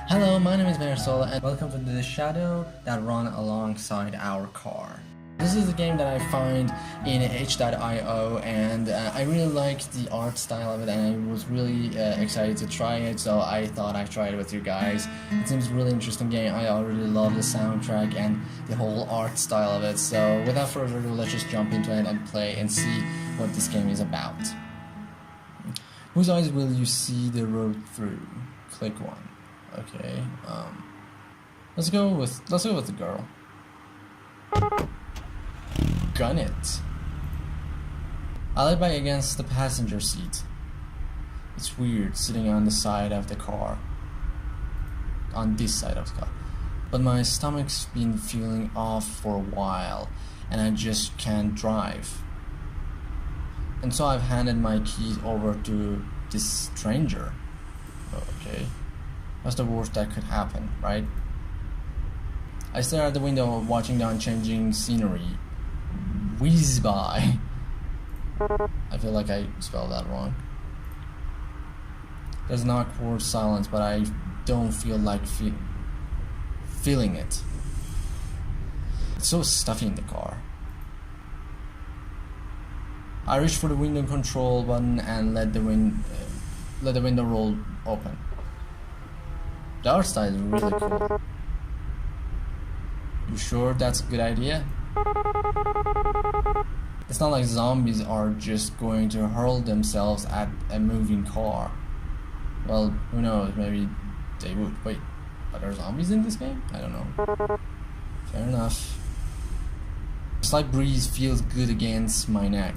Hello, my name is Marisola and welcome to The Shadow That Run Alongside Our Car. This is a game that I find in itch.io and I really liked the art style of it and I was really excited to try it, so I thought I'd try it with you guys. It seems a really interesting game. I already love the soundtrack and the whole art style of it, so without further ado, let's just jump into it and play and see what this game is about. Whose eyes will you see the road through? Click one. Okay, let's go with the girl. Gun it. I lay back against the passenger seat. It's weird sitting on the side of the car. On this side of the car. But my stomach's been feeling off for a while and I just can't drive. And so I've handed my keys over to this stranger. Okay. That's the worst that could happen, right? I stare out the window, watching the unchanging scenery whiz by. I feel like I spelled that wrong. There's an awkward silence, but I don't feel like feeling it. It's so stuffy in the car. I reach for the window control button and let the window roll open. The art style is really cool. You sure that's a good idea? It's not like zombies are just going to hurl themselves at a moving car. Well, who knows, maybe they would. Wait, are there zombies in this game? I don't know. Fair enough. A slight breeze feels good against my neck.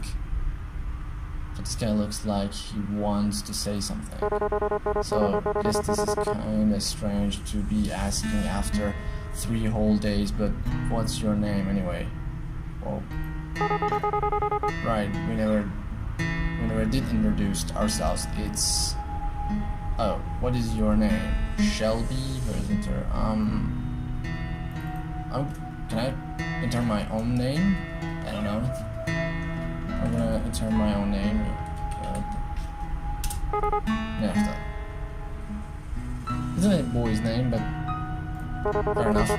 But this guy looks like he wants to say something. So I guess this is kinda strange to be asking after 3 whole days, but what's your name anyway? Well, right, we never did introduce ourselves. It's what is your name? Shelby? Where is it? Can I enter my own name? I don't know. I'm gonna enter my own name. Nefta. Isn't it a boy's name, but fair enough.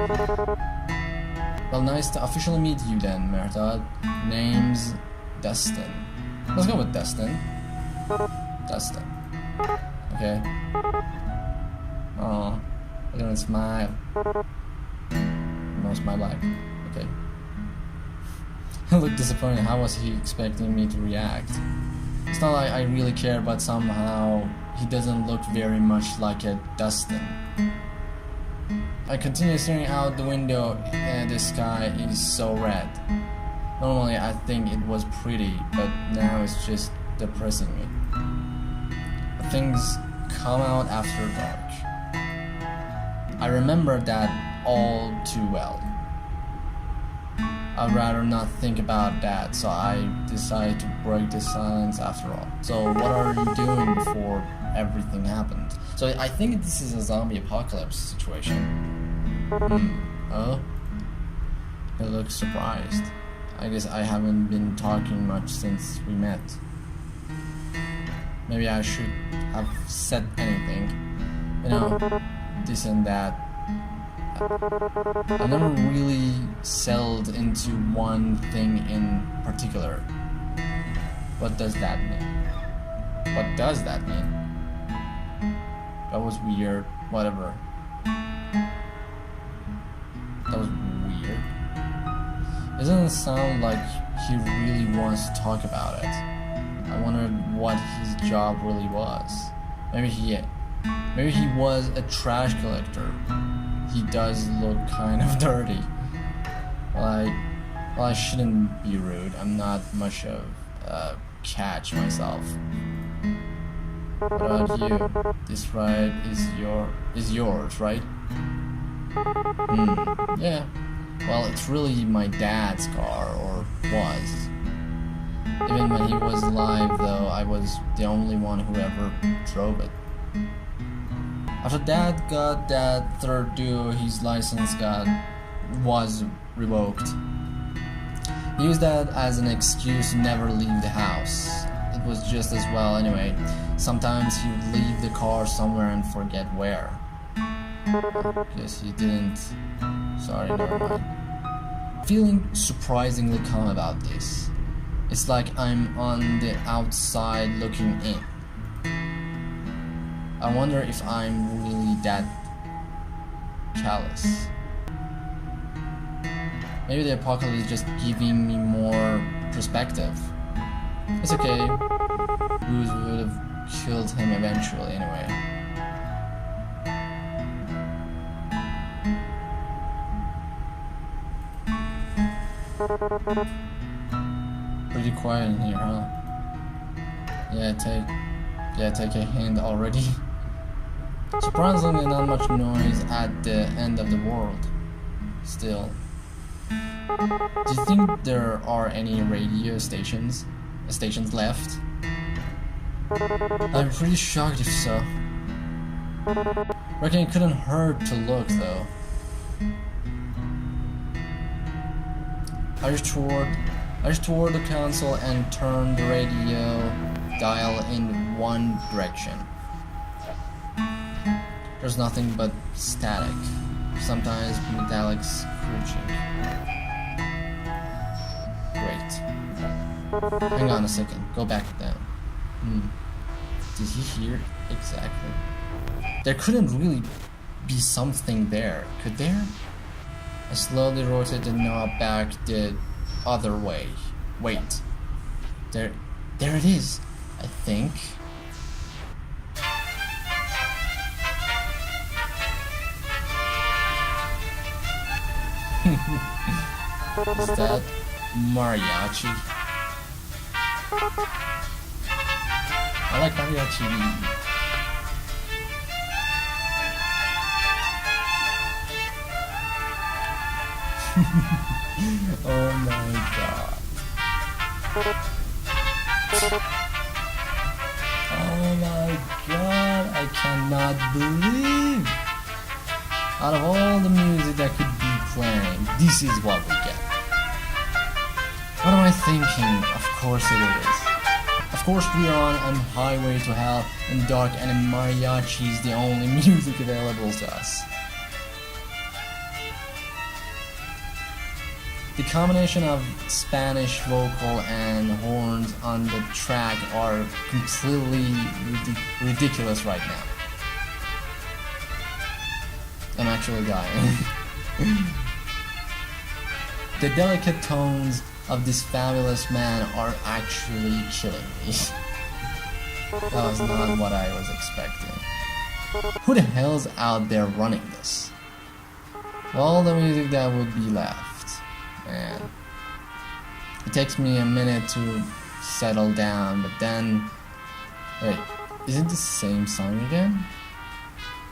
Well, nice to officially meet you then, Merta. Name's Dustin. Let's go with Dustin. Dustin. Okay. Oh, look at him smile. No smile back. Okay. I look disappointed. How was he expecting me to react? It's not like I really care, but somehow he doesn't look very much like a Dustin. I continue staring out the window and the sky is so red. Normally I think it was pretty, but now it's just depressing me. Things come out after dark. I remember that all too well. I'd rather not think about that, so I decided to break the silence after all. So what are you doing before everything happened? So I think this is a zombie apocalypse situation. Oh? He looks surprised. I guess I haven't been talking much since we met. Maybe I should have said anything. You know, this and that. I've never really settled into one thing in particular. What does that mean? What does that mean? That was weird. Whatever. That was weird. It doesn't sound like he really wants to talk about it. I wondered what his job really was. Maybe he was a trash collector. He does look kind of dirty. Well, I shouldn't be rude. I'm not much of a catch myself. What about you? This ride is yours, right? Yeah. Well, it's really my dad's car, or was. Even when he was alive, though, I was the only one who ever drove it. After Dad got that third due, his license was revoked. He used that as an excuse to never leave the house. It was just as well anyway. Sometimes he would leave the car somewhere and forget where. Guess he didn't. Sorry, never mind. Feeling surprisingly calm about this. It's like I'm on the outside looking in. I wonder if I'm really that callous. Maybe the apocalypse is just giving me more perspective. It's okay. Bruce would have killed him eventually anyway. Pretty quiet in here, huh? Yeah, take a hint already. Surprisingly not much noise at the end of the world. Still. Do you think there are any radio stations left? I'm pretty shocked if so. Reckon it couldn't hurt to look though. I just toward the console and turned the radio dial in one direction. There's nothing but static, sometimes metallic screeching. Great. Hang on a second, go back down. Did he hear exactly? There couldn't really be something there, could there? I slowly rotated the knob back the other way. Wait. There it is, I think. Is that mariachi? I like mariachi. Oh my god. Oh my god, I cannot believe. Out of all the music that could be playing, this is what we get. What am I thinking? Of course it is. Of course we are on a highway to hell and dark, and mariachi is the only music available to us. The combination of Spanish vocal and horns on the track are completely ridiculous right now. I'm actually dying. The delicate tones of this fabulous man are actually killing me. That was not what I was expecting. Who the hell's out there running this? Well, the music that would be left. Man, it takes me a minute to settle down, but then, wait, is it the same song again?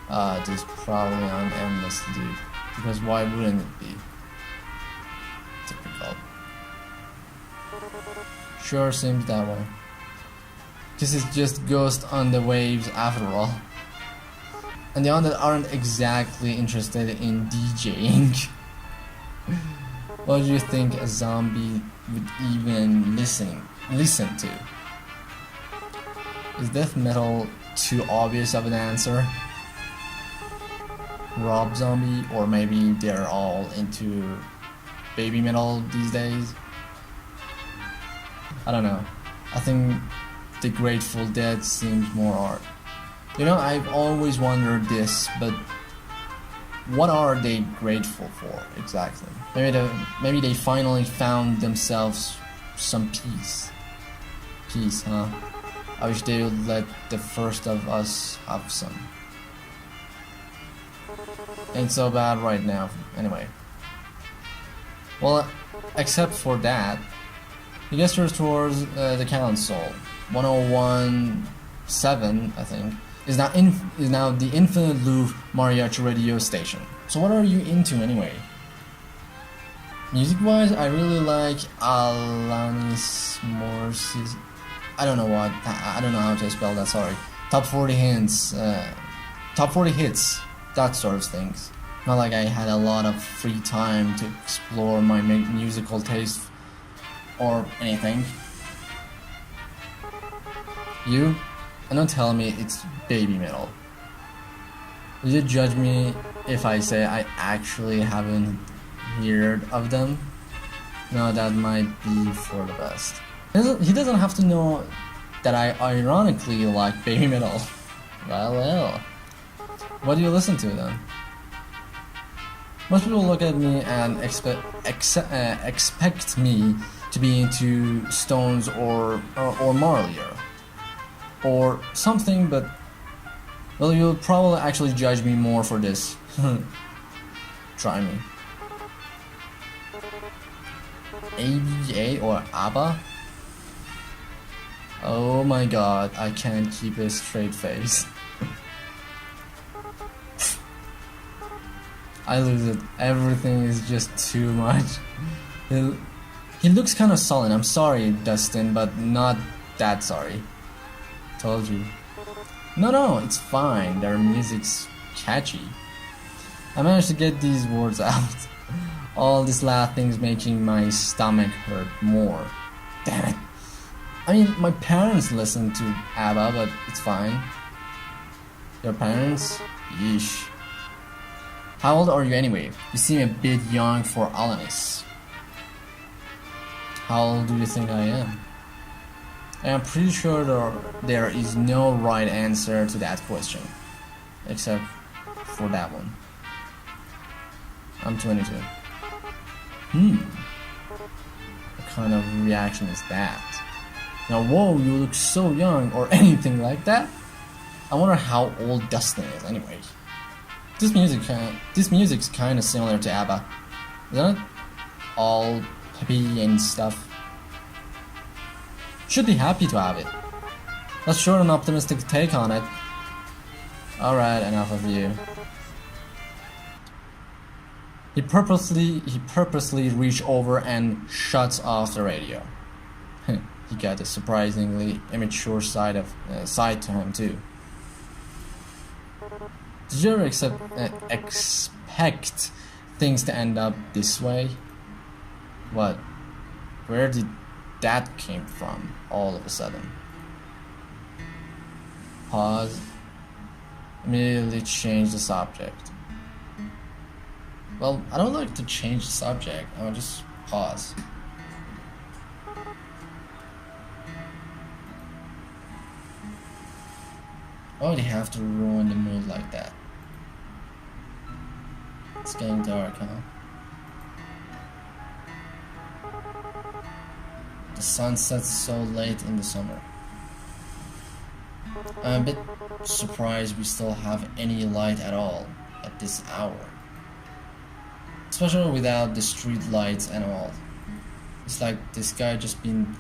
It is probably on Endless Loop, because why wouldn't it be? Typical. Sure seems that way. This is just Ghost on the Waves after all. And the ones that aren't exactly interested in DJing. What do you think a zombie would even listen to? Is death metal too obvious of an answer? Rob Zombie, or maybe they're all into baby metal these days? I don't know. I think the Grateful Dead seems more art. You know, I've always wondered this, but what are they grateful for exactly? Maybe they finally found themselves some peace. Peace, huh? I wish they would let the first of us have some. Ain't so bad right now, anyway. Well, except for that, he gestures towards the console. 101.7, I think, is now the Infinite Loop Mariachi radio station. So what are you into anyway? Music-wise, I really like Alanis Morissette. I don't know how to spell that. Sorry. Top 40 hits, that sort of things. Not like I had a lot of free time to explore my musical taste or anything. You? And don't tell me it's baby metal. Did you judge me if I say I actually haven't heard of them. No, that might be for the best. He doesn't have to know that I ironically like baby metal. Well. What do you listen to then? Most people look at me and expect me to be into Stones or Marley or something, but well, you'll probably actually judge me more for this. Try me. ABA or ABBA? Oh my god, I can't keep a straight face. I lose it. Everything is just too much. He looks kind of sullen. I'm sorry, Dustin, but not that sorry. Told you. No, it's fine. Their music's catchy. I managed to get these words out. All this laughing's making my stomach hurt more. Damn it. I mean, my parents listen to ABBA, but it's fine. Your parents? Yeesh. How old are you anyway? You seem a bit young for Alanis. How old do you think I am? I am pretty sure there is no right answer to that question. Except for that one. I'm 22. What kind of reaction is that? Now, whoa, you look so young, or anything like that? I wonder how old Dustin is anyway. This music's kind of similar to ABBA, isn't it? All happy and stuff. Should be happy to have it. That's sure an optimistic take on it. Alright, enough of you. He purposely reached over and shuts off the radio. He got a surprisingly immature side to him too. Did you ever expect things to end up this way? What? Where did that came from all of a sudden? Pause. Immediately change the subject. Well, I don't like to change the subject. I'll just pause. Why would you have to ruin the mood like that? It's getting dark, huh? The sun sets so late in the summer. I'm a bit surprised we still have any light at all at this hour. Especially without the street lights and all. It's like this guy just been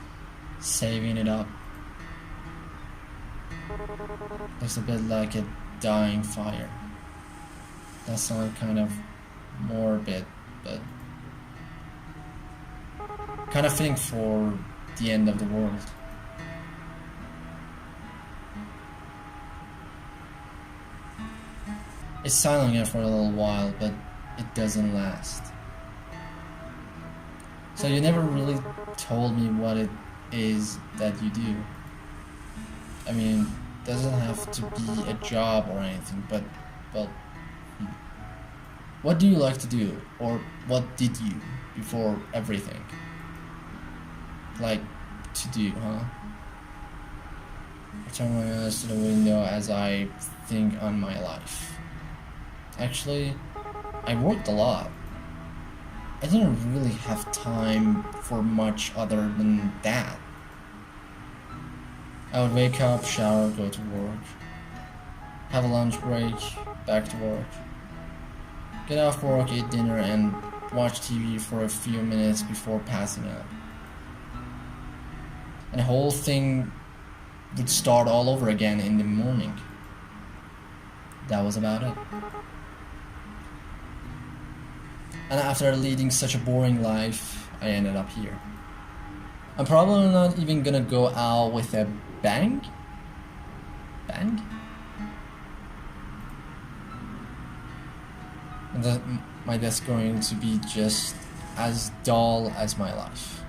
saving it up. Looks a bit like a dying fire. That sounds kind of morbid, but kind of fitting for the end of the world. It's silent here for a little while, but it doesn't last. So you never really told me what it is that you do. I mean, doesn't have to be a job or anything, but, well, what do you like to do? Or what did you before everything? Like to do, huh? I turn my eyes to the window as I think on my life. Actually, I worked a lot. I didn't really have time for much other than that. I would wake up, shower, go to work, have a lunch break, back to work, get off work, eat dinner, and watch TV for a few minutes before passing out. And the whole thing would start all over again in the morning. That was about it. And after leading such a boring life, I ended up here. I'm probably not even gonna go out with a bang? Bang? And my death's going to be just as dull as my life.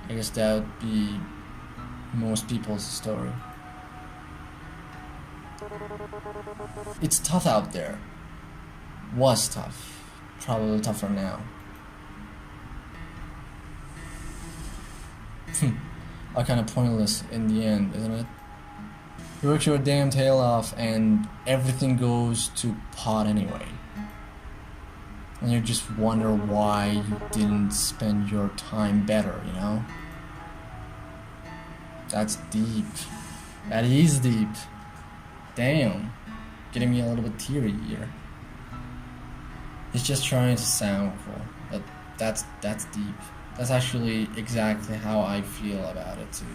I guess that would be most people's story. It's tough out there. Was tough. Probably tougher now. Are kind of pointless in the end, isn't it? You work your damn tail off and everything goes to pot anyway. And you just wonder why you didn't spend your time better, you know? That's deep. That is deep. Damn. Getting me a little bit teary here. He's just trying to sound cool, but that's deep. That's actually exactly how I feel about it too.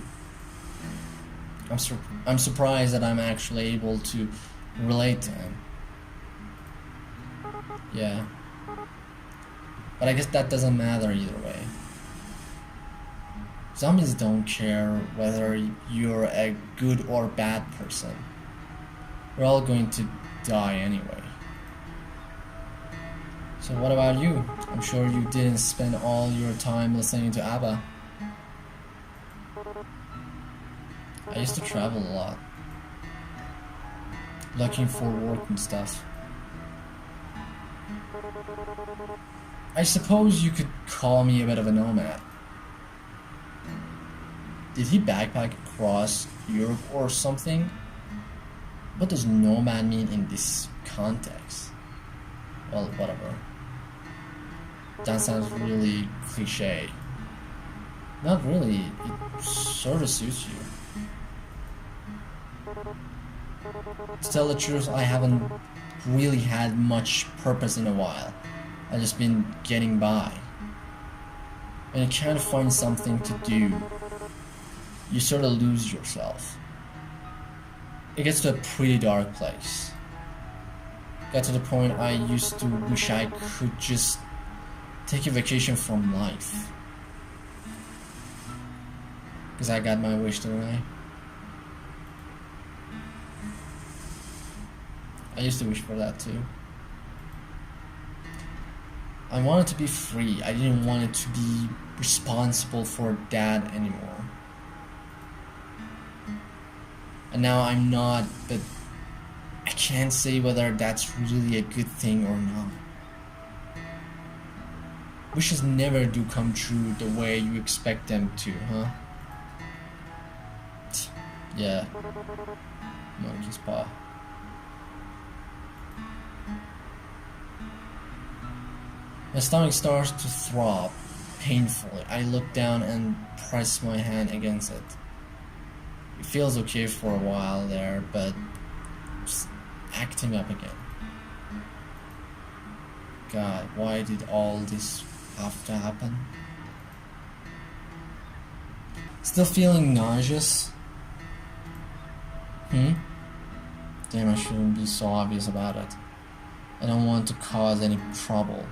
I'm surprised that I'm actually able to relate to him. Yeah. But I guess that doesn't matter either way. Zombies don't care whether you're a good or bad person. We're all going to die anyway. So what about you? I'm sure you didn't spend all your time listening to ABBA. I used to travel a lot, looking for work and stuff. I suppose you could call me a bit of a nomad. Did he backpack across Europe or something? What does nomad mean in this context? Well, whatever. That sounds really cliche. Not really, it sort of suits you. To tell the truth, I haven't really had much purpose in a while. I've just been getting by. When you can't find something to do, you sort of lose yourself. It gets to a pretty dark place. Got to the point I used to wish I could just take a vacation from life. Because I got my wish, didn't I? I used to wish for that too. I wanted to be free. I didn't want it to be responsible for Dad anymore. And now I'm not, but I can't say whether that's really a good thing or not. Wishes never do come true the way you expect them to, huh? Yeah. Monkey's paw. My stomach starts to throb painfully. I look down and press my hand against it. It feels okay for a while there, but just acting up again. God, why did all this have to happen? Still feeling nauseous? Damn, I shouldn't be so obvious about it. I don't want to cause any trouble.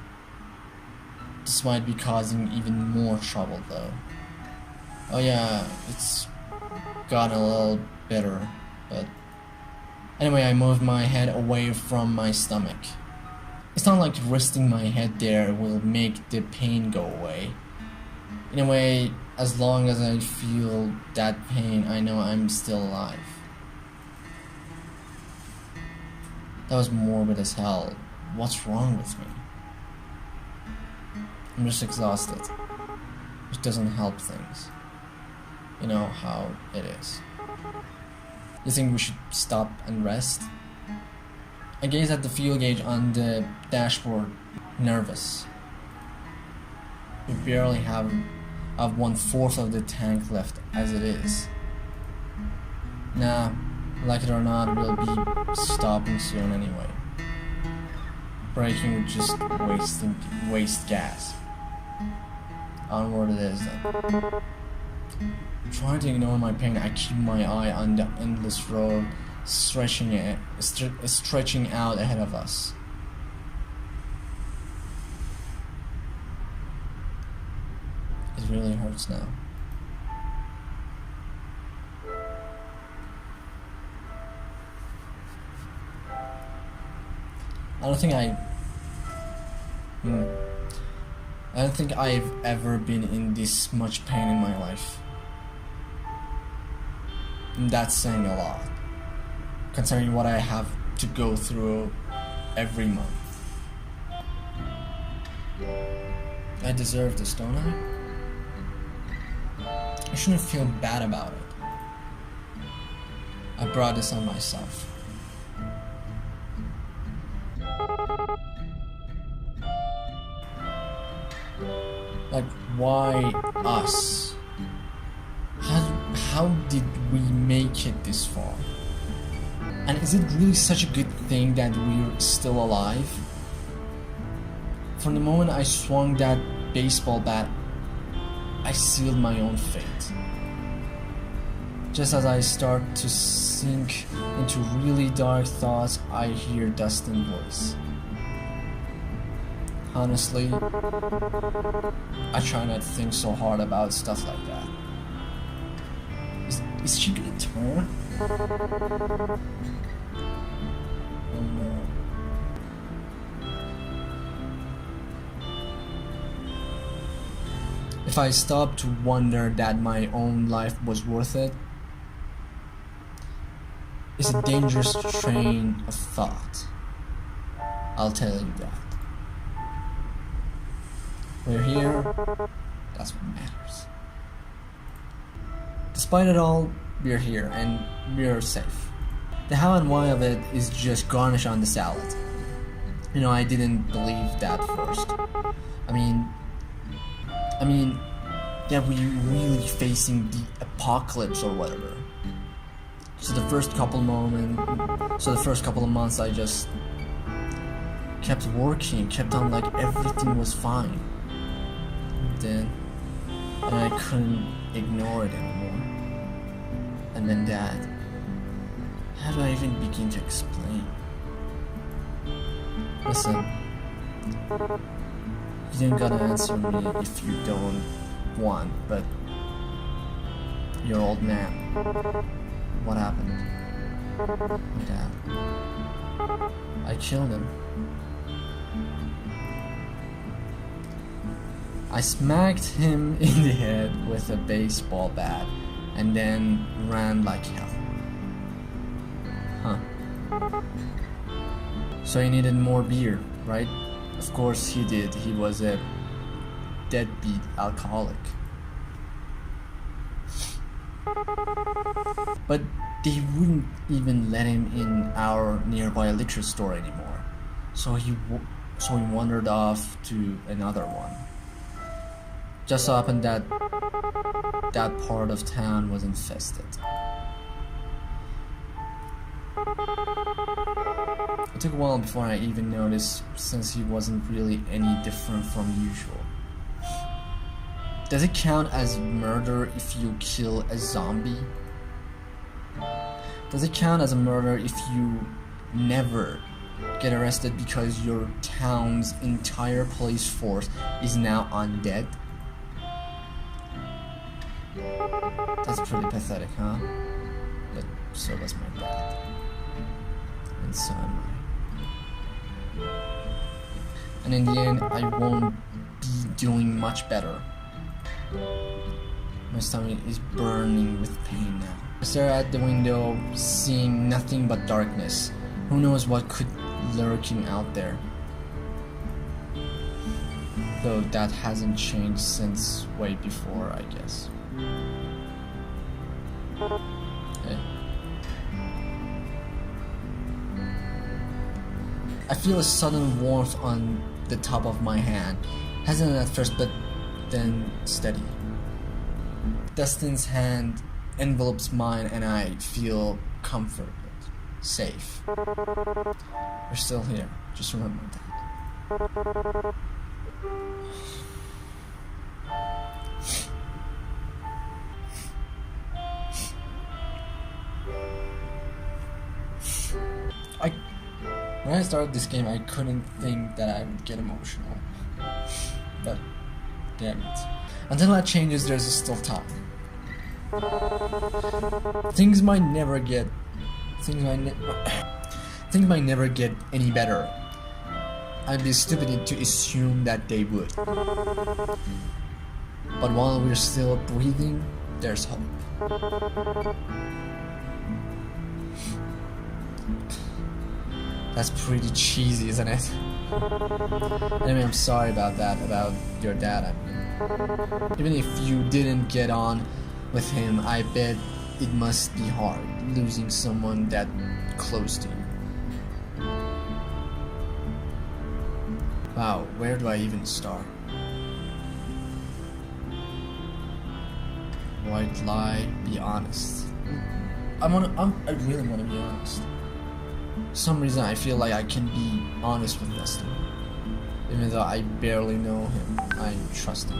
This might be causing even more trouble though. Oh yeah, it's gotten a little bitter, but anyway, I moved my head away from my stomach. It's not like resting my head there will make the pain go away. In a way, as long as I feel that pain, I know I'm still alive. That was morbid as hell. What's wrong with me? I'm just exhausted, which doesn't help things. You know how it is. You think we should stop and rest? I gaze at the fuel gauge on the dashboard, nervous. We barely have 1/4 of the tank left as it is. Nah, like it or not, we'll be stopping soon anyway. Braking would just waste gas. Onward it is then. Trying to ignore my pain, I keep my eye on the endless road stretching out ahead of us. It really hurts now. I don't think I've ever been in this much pain in my life. And that's saying a lot. considering what I have to go through every month. I deserve this, don't I? I shouldn't feel bad about it. I brought this on myself. Like, why us? How did we make it this far? And is it really such a good thing that we're still alive? From the moment I swung that baseball bat, I sealed my own fate. Just as I start to sink into really dark thoughts, I hear Dustin's voice. Honestly, I try not to think so hard about stuff like that. Is she gonna turn? Oh no. If I stop to wonder that my own life was worth it, it's a dangerous train of thought. I'll tell you that. We're here, that's what matters. Despite it all, we're here and we're safe. The how and why of it is just garnish on the salad. You know, I didn't believe that first. I mean, yeah, we really facing the apocalypse or whatever. So the first couple of months I just kept working, kept on like everything was fine. And I couldn't ignore it anymore. And then that, how do I even begin to explain? Listen, you don't gotta answer me if you don't want, but your old man, what happened? My dad. I killed him. I smacked him in the head with a baseball bat and then ran like hell. Huh. So he needed more beer, right? Of course he did. He was a deadbeat alcoholic. But they wouldn't even let him in our nearby liquor store anymore. So he wandered off to another one. Just so happened that that part of town was infested. It took a while before I even noticed, since he wasn't really any different from usual. Does it count as murder if you kill a zombie? Does it count as a murder if you never get arrested because your town's entire police force is now undead? That's pretty pathetic, huh? But so was my dad. And so am I. And in the end, I won't be doing much better. My stomach is burning with pain now. I stare at the window, seeing nothing but darkness. Who knows what could lurking out there? Though that hasn't changed since way before, I guess. Hey. I feel a sudden warmth on the top of my hand. Hesitant at first, but then steady. Dustin's hand envelopes mine and I feel comforted, safe. We're still here, just remember that. When I started this game, I couldn't think that I would get emotional. But, damn it. Until that changes, there's still time. Things might never get any better. I'd be stupid to assume that they would. But while we're still breathing, there's hope. That's pretty cheesy, isn't it? Anyway, I'm sorry about that, about your dad. I mean, even if you didn't get on with him, I bet it must be hard losing someone that close to you. Wow, where do I even start? White lie, be honest. I really wanna be honest. For some reason I feel like I can be honest with Dustin. Even though I barely know him, I trust him.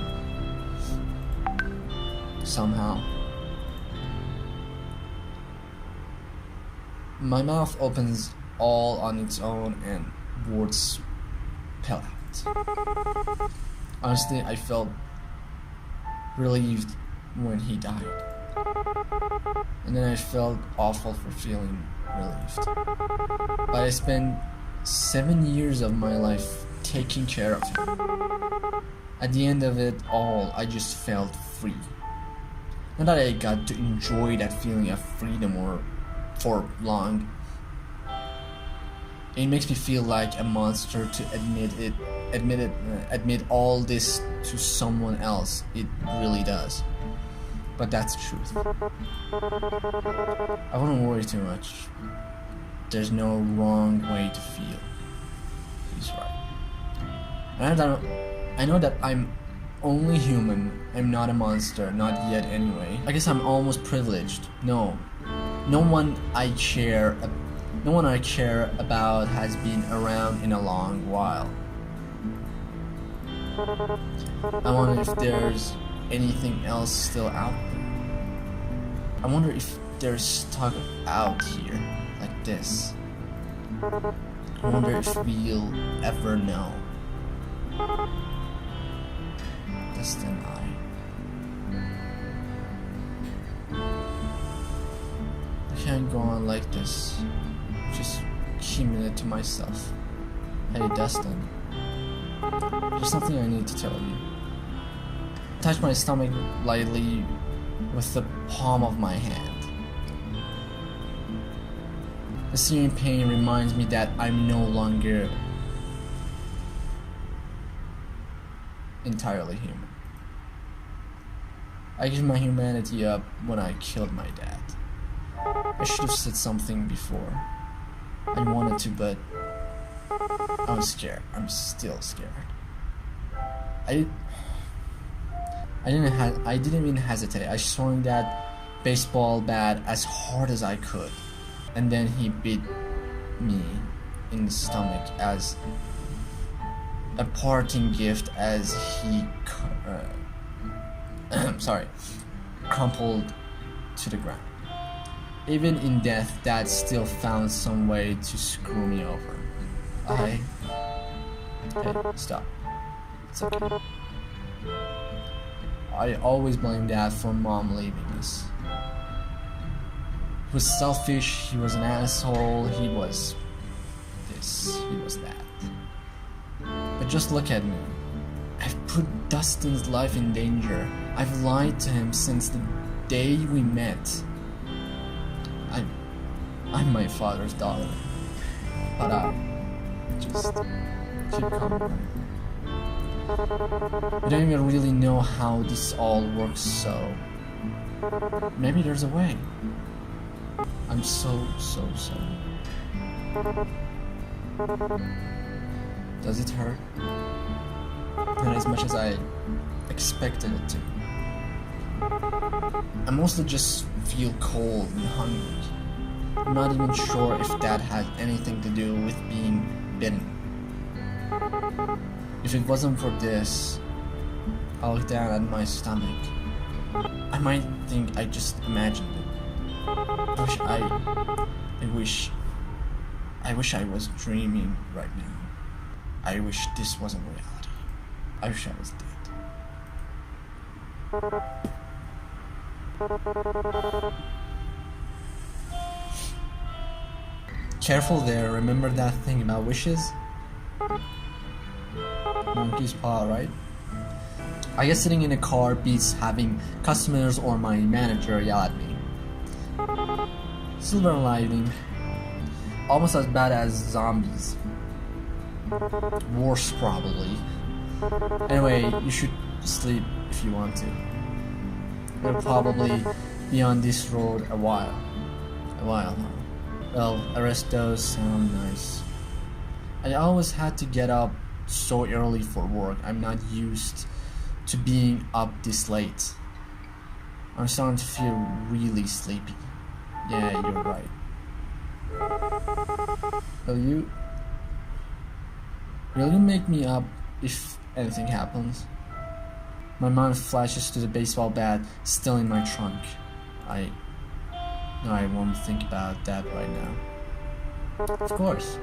Somehow. My mouth opens all on its own and words spill out. Honestly, I felt relieved when he died. And then I felt awful for feeling relieved. But I spent 7 years of my life taking care of him. At the end of it all, I just felt free. Not that I got to enjoy that feeling of freedom or for long. It makes me feel like a monster to admit all this to someone else. It really does. But that's the truth. I wouldn't worry too much. There's no wrong way to feel. He's right. I know that I'm only human. I'm not a monster, not yet anyway. I guess I'm almost privileged. No one I care about has been around in a long while. I wonder if there's anything else still out there. I wonder if there's stuff out here like this. I wonder if we'll ever know. Dustin, I can't go on like this. Just keeping it to myself. Hey Dustin, there's something I need to tell you. Touch my stomach lightly with the palm of my hand. The searing pain reminds me that I'm no longer entirely human. I gave my humanity up when I killed my dad. I should have said something before. I wanted to, but I was scared. I'm still scared. I didn't even hesitate. I swung that baseball bat as hard as I could, and then he bit me in the stomach as a parting gift as he crumpled to the ground. Even in death, Dad still found some way to screw me over. Hey, stop. It's okay. I always blame Dad for Mom leaving us. He was selfish, he was an asshole, he was this, he was that. But just look at me. I've put Dustin's life in danger. I've lied to him since the day we met. I'm my father's daughter. But I just keep coming. I don't even really know how this all works, so maybe there's a way. I'm so sorry. Does it hurt? Not as much as I expected it to. I mostly just feel cold and hungry. I'm not even sure if that had anything to do with being bitten. If it wasn't for this, I look down at my stomach. I might think I just imagined it. I wish I was dreaming right now. I wish this wasn't reality. I wish I was dead. Careful there, remember that thing about wishes? Monkey's paw, right? I guess sitting in a car beats having customers or my manager yell at me. Silver lining. almost as bad as zombies. Worse, probably. Anyway, you should sleep if you want to. You'll probably be on this road a while. Huh? Well, Arestos sound nice. I always had to get up so early for work. I'm not used to being up this late. I'm starting to feel really sleepy. Yeah, you're right. Will you make me up if anything happens? My mind flashes to the baseball bat still in my trunk. I won't think about that right now. Of course.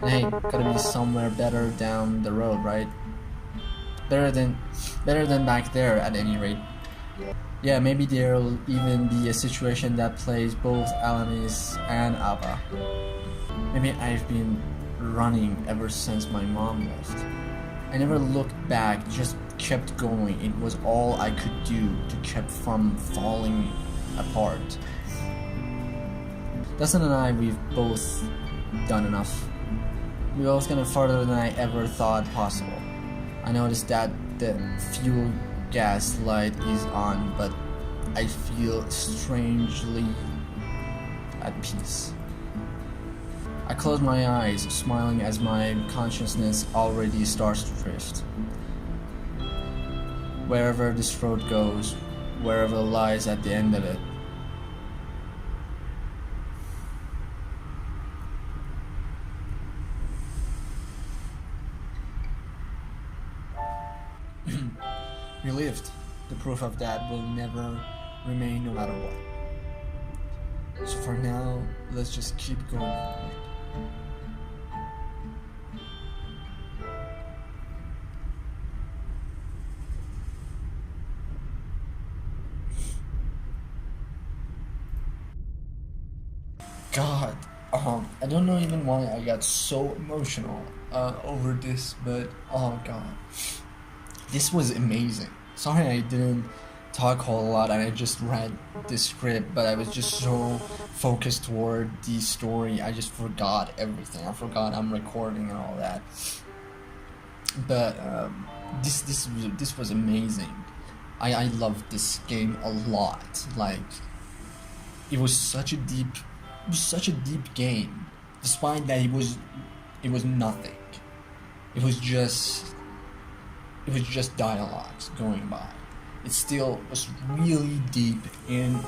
And hey, gotta be somewhere better down the road, right? Better than back there at any rate. Yeah, maybe there'll even be a situation that plays both Alanis and ABBA. Maybe I've been running ever since my mom left. I never looked back, just kept going. It was all I could do to keep from falling apart. Dustin and I, we've both done enough. We've both gone farther than I ever thought possible. I noticed that the fuel gas light is on, but I feel strangely at peace. I close my eyes, smiling as my consciousness already starts to drift. Wherever this road goes, wherever lies at the end of it, we lived. The proof of that will never remain no matter what. So for now, let's just keep going forward. God, I don't know even why I got so emotional over this, but oh god, this was amazing. Sorry I didn't talk a whole lot and I just read the script, but I was just so focused toward the story, I just forgot everything. I forgot I'm recording and all that. But this was amazing. I loved this game a lot. Like, it was such a deep game, despite that it was nothing. It was just dialogues going by. It still was really deep and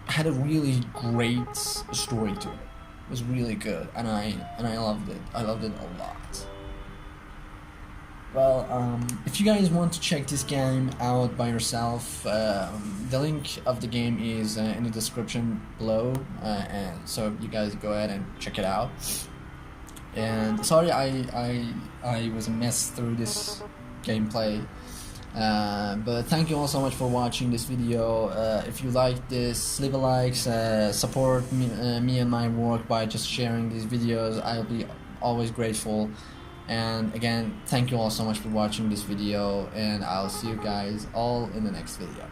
had a really great story to it. It was really good, and I loved it. I loved it a lot. Well, if you guys want to check this game out by yourself, the link of the game is in the description below, and so you guys go ahead and check it out. And sorry I was a mess through this gameplay, but thank you all so much for watching this video. If you like this, leave a like, support me and my work by just sharing these videos. I'll be always grateful. And again, thank you all so much for watching this video, and I'll see you guys all in the next video.